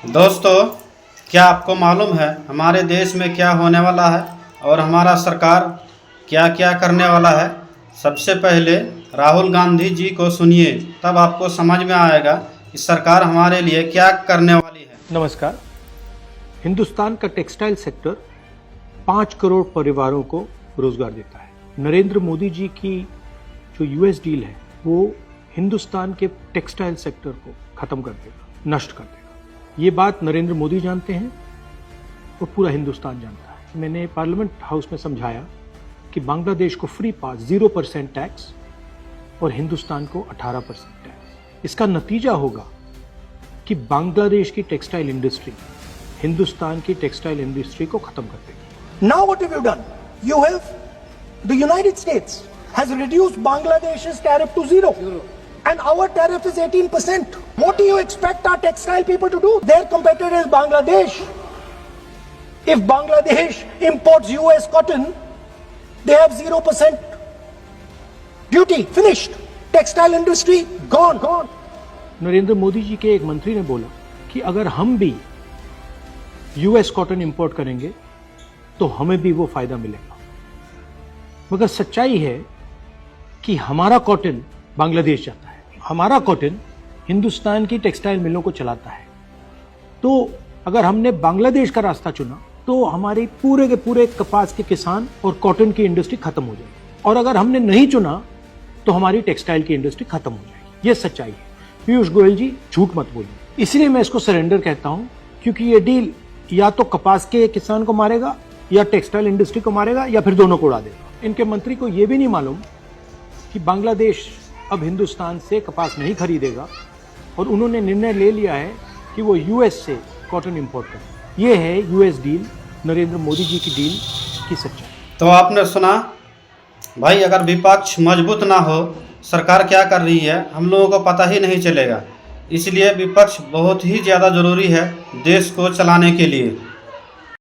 दोस्तों, क्या आपको मालूम है हमारे देश में क्या होने वाला है और हमारा सरकार क्या क्या करने वाला है? सबसे पहले राहुल गांधी जी को सुनिए, तब आपको समझ में आएगा कि सरकार हमारे लिए क्या करने वाली है। नमस्कार। हिंदुस्तान का टेक्सटाइल सेक्टर 5 करोड़ परिवारों को रोजगार देता है। नरेंद्र मोदी जी की जो यूएस डील है वो हिंदुस्तान के टेक्सटाइल सेक्टर को खत्म कर देगा, नष्ट कर देगा। ये बात नरेंद्र मोदी जानते हैं और पूरा हिंदुस्तान जानता है। मैंने पार्लियामेंट हाउस में समझाया कि बांग्लादेश को फ्री पास 0% टैक्स और हिंदुस्तान को 18% टैक्स। इसका नतीजा होगा कि बांग्लादेश की टेक्सटाइल इंडस्ट्री हिंदुस्तान की टेक्सटाइल इंडस्ट्री को खत्म कर देगी। Now what have you done? You have, the United States has reduced Bangladesh's tariff to zero. And our tariff is 18%. What do you expect our textile people to do? Their competitor is Bangladesh. If Bangladesh imports US cotton, they have 0% duty. Finished. Textile industry gone. Narendra Modi ji के एक मंत्री ने बोला कि अगर हम भी US cotton import करेंगे तो हमें भी वो फायदा मिलेगा। मगर सच्चाई है कि हमारा कॉटन बांग्लादेश जाता है, हमारा कॉटन हिंदुस्तान की टेक्सटाइल मिलों को चलाता है। तो अगर हमने बांग्लादेश का रास्ता चुना तो हमारे पूरे के पूरे कपास के किसान और कॉटन की इंडस्ट्री खत्म हो जाएगी, और अगर हमने नहीं चुना तो हमारी टेक्सटाइल की इंडस्ट्री खत्म हो जाएगी। ये सच्चाई है। पीयूष गोयल जी, झूठ मत बोलिए। इसलिए मैं इसको सरेंडर कहता हूं, क्योंकि ये डील या तो कपास के किसान को मारेगा या टेक्सटाइल इंडस्ट्री को मारेगा या फिर दोनों को उड़ा देगा। इनके मंत्री को यह भी नहीं मालूम कि बांग्लादेश अब हिंदुस्तान से कपास नहीं खरीदेगा और उन्होंने निर्णय ले लिया है कि वो यूएस से कॉटन इंपोर्ट करें। ये है यूएस डील, नरेंद्र मोदी जी की डील की सच्चाई। तो आपने सुना भाई, अगर विपक्ष मजबूत ना हो, सरकार क्या कर रही है हम लोगों को पता ही नहीं चलेगा। इसलिए विपक्ष बहुत ही ज़्यादा ज़रूरी है देश को चलाने के लिए।